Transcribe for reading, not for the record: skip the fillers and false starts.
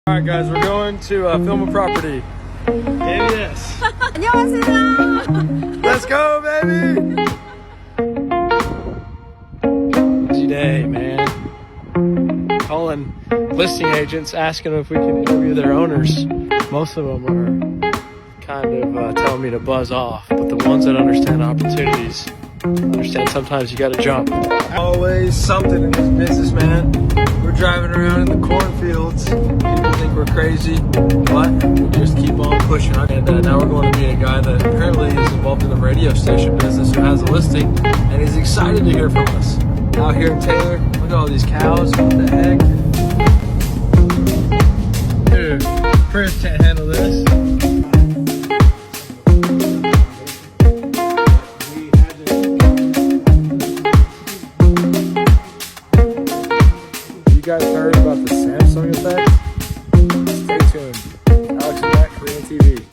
Alright guys, we're going to film a property. Yes. 안녕하세요. Let's go, baby! Busy day, man. Calling listing agents, asking them if we can interview their owners. Most of them are kind of telling me to buzz off, but the ones that understand opportunities understand sometimes you gotta jump. Always something in this business, man. We're driving around in the cornfields. People think we're crazy, but we just keep on pushing. And now we're going to meet a guy that currently is involved in the radio station business who has a listing, and he's excited to hear from us. Out here in Taylor, look at all these cows. What the heck? Dude, Chris can't handle this. You guys heard about the Samsung effect? Stay tuned. Alex and Matt, Korean TV.